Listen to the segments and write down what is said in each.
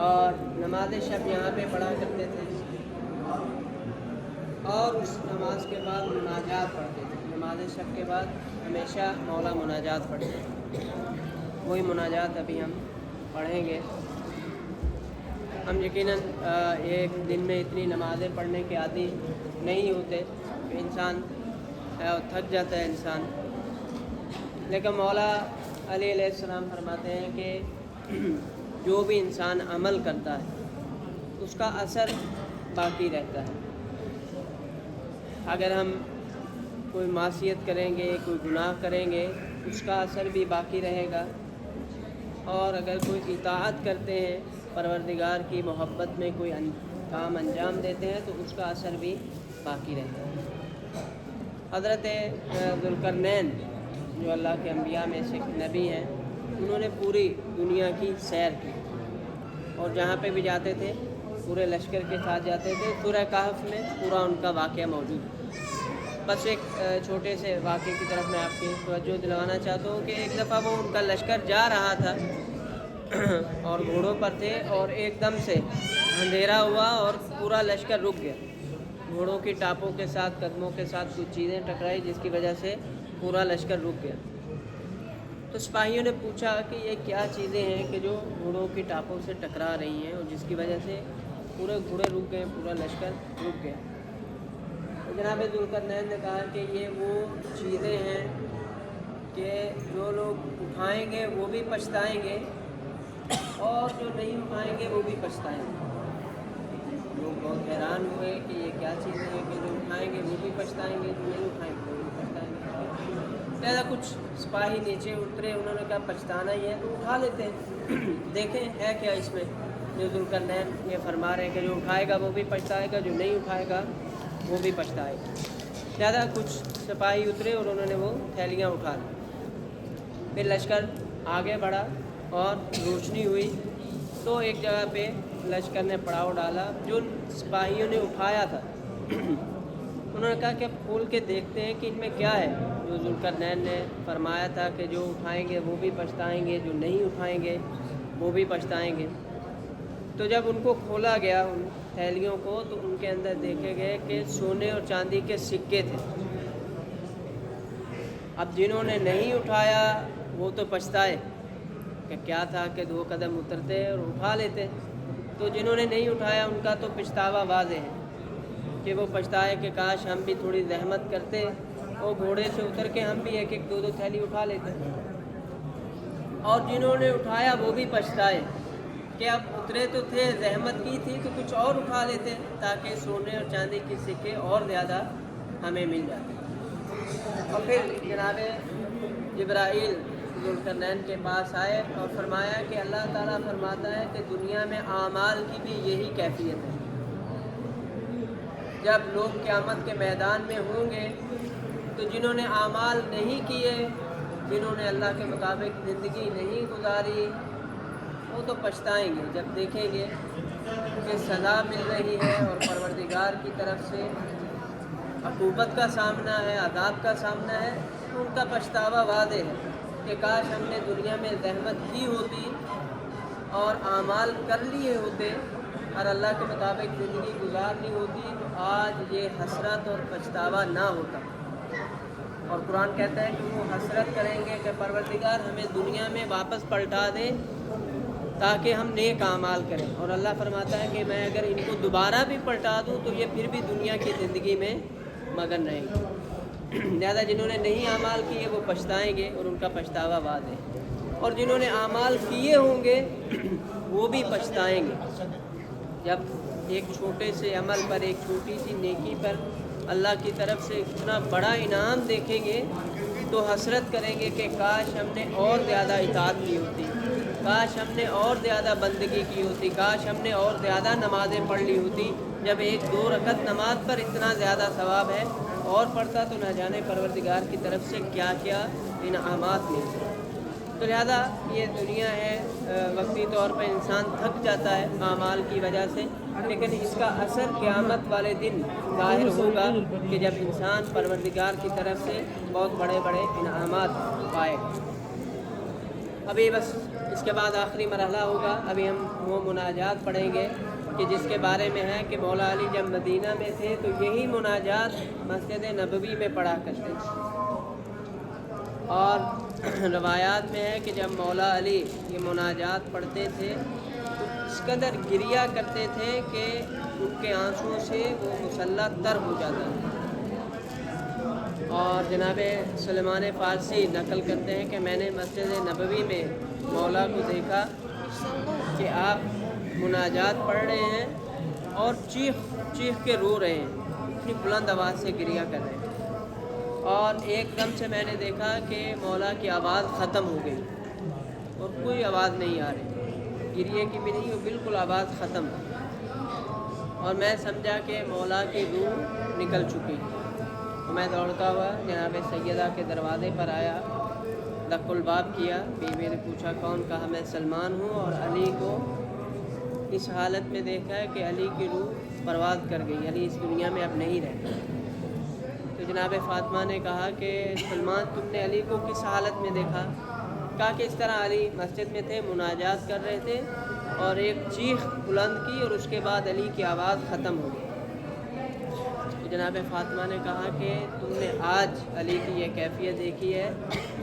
اور نماز شب یہاں پہ پڑھا کرتے تھے، اور اس نماز کے بعد مناجات پڑھتے تھے۔ نماز شب کے بعد ہمیشہ مولا مناجات پڑھتے تھے، وہی مناجات ابھی ہم پڑھیں گے۔ ہم یقیناً ایک دن میں اتنی نمازیں پڑھنے کے عادی نہیں ہوتے کہ انسان تھک جاتا ہے انسان، لیکن مولا علی علیہ السلام فرماتے ہیں کہ جو بھی انسان عمل کرتا ہے اس کا اثر باقی رہتا ہے۔ اگر ہم کوئی معصیت کریں گے، کوئی گناہ کریں گے، اس کا اثر بھی باقی رہے گا، اور اگر کوئی اطاعت کرتے ہیں، پروردگار کی محبت میں کوئی کام انجام دیتے ہیں، تو اس کا اثر بھی باقی رہتا ہے۔ حضرت ذوالقرنین جو اللہ کے انبیاء میں سے ایک نبی ہیں، انہوں نے پوری دنیا کی سیر کی، اور جہاں پہ بھی جاتے تھے پورے لشکر کے ساتھ جاتے تھے۔ سورہ کہف میں پورا ان کا واقعہ موجود ہے۔ بس ایک چھوٹے سے واقعے کی طرف میں آپ کی توجہ دلوانا چاہتا ہوں کہ ایک دفعہ وہ ان کا لشکر جا رہا تھا اور گھوڑوں پر تھے، اور ایک دم سے اندھیرا ہوا اور پورا لشکر رک گیا۔ گھوڑوں کی ٹاپوں کے ساتھ، قدموں کے ساتھ کچھ چیزیں ٹکرائی، جس کی وجہ سے پورا لشکر رک گیا۔ تو سپاہیوں نے پوچھا کہ یہ کیا چیزیں ہیں کہ جو گھوڑوں کی ٹاپوں سے ٹکرا رہی ہیں، اور جس کی وجہ سے پورے گھوڑے رک گئے، پورا لشکر رک گیا۔ تو جناب ذوالقرنین نے کہا کہ یہ وہ چیزیں ہیں کہ جو لوگ اٹھائیں گے وہ بھی پچھتائیں گے، اور جو نہیں اٹھائیں گے وہ بھی پچھتائیں گے۔ لوگ بہت حیران ہوئے کہ یہ کیا چیزیں ہیں کہ جو اٹھائیں گے وہ بھی پچھتائیں گے، جو نہیں اٹھائیں گے وہ بھی پچھتائیں گے۔ لہٰذا کچھ سپاہی نیچے اترے، انہوں نے کہا پچھتانا ہی ہے تو اٹھا لیتے ہیں، دیکھیں ہے کیا اس میں۔ جو ذوالقرنین یہ فرما رہے ہیں کہ جو اٹھائے گا وہ بھی پچھتائے گا، جو نہیں اٹھائے گا وہ بھی پچھتائے گا۔ لہٰذا کچھ سپاہی اترے اور انہوں نے وہ تھیلیاں اٹھا لی۔ پھر لشکر آگے بڑھا اور روشنی ہوئی، تو ایک جگہ پہ لشکر نے پڑاؤ ڈالا۔ جو سپاہیوں نے اٹھایا تھا انہوں نے کہا کہ اب کھول کے دیکھتے ہیں کہ ان میں کیا ہے۔ جو ذوالقرنین نے فرمایا تھا کہ جو اٹھائیں گے وہ بھی پچھتائیں گے، جو نہیں اٹھائیں گے وہ بھی پچھتائیں گے۔ تو جب ان کو کھولا گیا ان تھیلیوں کو، تو ان کے اندر دیکھے گئے کہ سونے اور چاندی کے سکے تھے۔ اب جنہوں نے نہیں اٹھایا وہ تو پچھتائے کہ کیا تھا کہ 2 قدم اترتے اور اٹھا لیتے، تو جنہوں نے نہیں اٹھایا ان کا تو پچھتاوا واضح ہے کہ وہ پچھتائے کہ کاش ہم بھی تھوڑی زحمت کرتے اور گھوڑے سے اتر کے ہم بھی 1-1 2-2 تھیلی اٹھا لیتے۔ اور جنہوں نے اٹھایا وہ بھی پچھتائے کہ اب اترے تو تھے، زحمت کی تھی تو کچھ اور اٹھا لیتے تاکہ سونے اور چاندی کے سکے اور زیادہ ہمیں مل جاتے۔ اور پھر جناب جبرائیل ذوالقرنین کے پاس آئے اور فرمایا کہ اللہ تعالیٰ فرماتا ہے کہ دنیا میں اعمال کی بھی یہی کیفیت ہے۔ جب لوگ قیامت کے میدان میں ہوں گے تو جنہوں نے اعمال نہیں کیے، جنہوں نے اللہ کے مطابق زندگی نہیں گزاری، وہ تو پچھتائیں گے جب دیکھیں گے کہ سزا مل رہی ہے اور پروردگار کی طرف سے عقوبت کا سامنا ہے، عذاب کا سامنا ہے، تو ان کا پچھتاوا واضح ہے کہ کاش ہم نے دنیا میں زحمت کی ہوتی اور اعمال کر لیے ہوتے اور اللہ کے مطابق زندگی گزارنی ہوتی، تو آج یہ حسرت اور پچھتاوا نہ ہوتا۔ اور قرآن کہتا ہے کہ وہ حسرت کریں گے کہ پروردگار ہمیں دنیا میں واپس پلٹا دے تاکہ ہم نیک اعمال کریں، اور اللہ فرماتا ہے کہ میں اگر ان کو دوبارہ بھی پلٹا دوں تو یہ پھر بھی دنیا کی زندگی میں مگن رہیں گے۔ لہذا جنہوں نے نہیں اعمال کیے وہ پچھتائیں گے اور ان کا پچھتاوا واضح ہے، اور جنہوں نے اعمال کیے ہوں گے وہ بھی پچھتائیں گے۔ جب ایک چھوٹے سے عمل پر، ایک چھوٹی سی نیکی پر اللہ کی طرف سے اتنا بڑا انعام دیکھیں گے تو حسرت کریں گے کہ کاش ہم نے اور زیادہ اطاعت کی ہوتی، کاش ہم نے اور زیادہ بندگی کی ہوتی، کاش ہم نے اور زیادہ نمازیں پڑھ لی ہوتی۔ جب 1-2 رکعت نماز پر اتنا زیادہ ثواب ہے، اور پڑھتا تو نہ جانے پروردگار کی طرف سے کیا کیا انعامات ملتے۔ تو لہذا یہ دنیا ہے، وقتی طور پہ انسان تھک جاتا ہے اعمال کی وجہ سے، لیکن اس کا اثر قیامت والے دن ظاہر ہوگا کہ جب انسان پروردگار کی طرف سے بہت بڑے بڑے انعامات پائے گا۔ ابھی بس اس کے بعد آخری مرحلہ ہوگا. ابھی ہم وہ مناجات پڑھیں گے کہ جس کے بارے میں ہے کہ مولا علی جب مدینہ میں تھے تو یہی مناجات مسجد نبوی میں پڑھا کرتے تھے. اور روایات میں ہے کہ جب مولا علی یہ مناجات پڑھتے تھے تو اس قدر گریا کرتے تھے کہ ان کے آنسوؤں سے وہ مصلی تر ہو جاتا تھا. اور جناب سلیمان فارسی نقل کرتے ہیں کہ میں نے مسجد نبوی میں مولا کو دیکھا کہ آپ مناجات پڑھ رہے ہیں اور چیخ کے رو رہے ہیں, اتنی بلند آواز سے گریا کر رہے ہیں. اور ایک دم سے میں نے دیکھا کہ مولا کی آواز ختم ہو گئی اور کوئی آواز نہیں آ رہی, گریے کی بھی نہیں, وہ بالکل آواز ختم. اور میں سمجھا کہ مولا کی روح نکل چکی. تو میں دوڑتا ہوا جناب سیدہ کے دروازے پر آیا, دق الباب کیا. بیوی نے پوچھا کون؟ کہا میں سلمان ہوں, اور علی کو اس حالت میں دیکھا ہے کہ علی کی روح پرواز کر گئی, علی اس دنیا میں اب نہیں رہے. تو جناب فاطمہ نے کہا کہ سلمان تم نے علی کو کس حالت میں دیکھا؟ کہا کہ اس طرح علی مسجد میں تھے, مناجات کر رہے تھے اور ایک چیخ بلند کی اور اس کے بعد علی کی آواز ختم ہو گئی. تو جناب فاطمہ نے کہا کہ تم نے آج علی کی یہ کیفیت دیکھی ہے.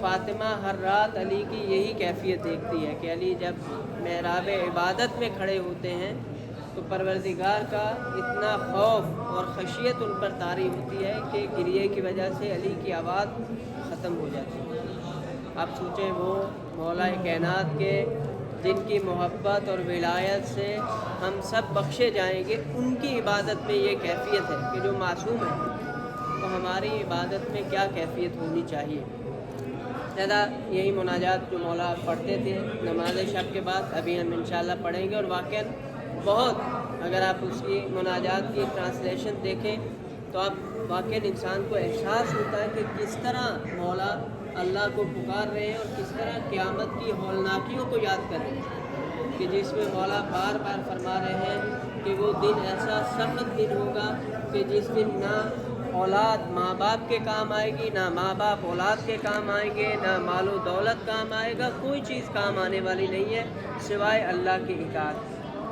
فاطمہ ہر رات علی کی یہی کیفیت دیکھتی ہے کہ علی جب محراب عبادت میں کھڑے ہوتے ہیں تو پروردگار کا اتنا خوف اور خشیت ان پر طاری ہوتی ہے کہ گریے کی وجہ سے علی کی آواز ختم ہو جاتی ہے. آپ سوچیں وہ مولا کائنات کے جن کی محبت اور ولایت سے ہم سب بخشے جائیں گے, ان کی عبادت میں یہ کیفیت ہے کہ جو معصوم ہے, تو ہماری عبادت میں کیا کیفیت ہونی چاہیے. زیادہ یہی مناجات جو مولا پڑھتے تھے نماز شب کے بعد, ابھی ہم انشاءاللہ پڑھیں گے. اور واقعاً بہت, اگر آپ اس کی مناجات کی ٹرانسلیشن دیکھیں تو آپ واقعاً انسان کو احساس ہوتا ہے کہ کس طرح مولا اللہ کو پکار رہے ہیں اور کس طرح قیامت کی ہولناکیوں کو یاد کر رہے ہیں, کہ جس میں مولا بار بار فرما رہے ہیں کہ وہ دن ایسا سخت دن ہوگا کہ جس دن نہ اولاد ماں باپ کے کام آئے گی, نہ ماں باپ اولاد کے کام آئیں گے, نہ مال و دولت کام آئے گا, کوئی چیز کام آنے والی نہیں ہے سوائے اللہ کی اطاعت.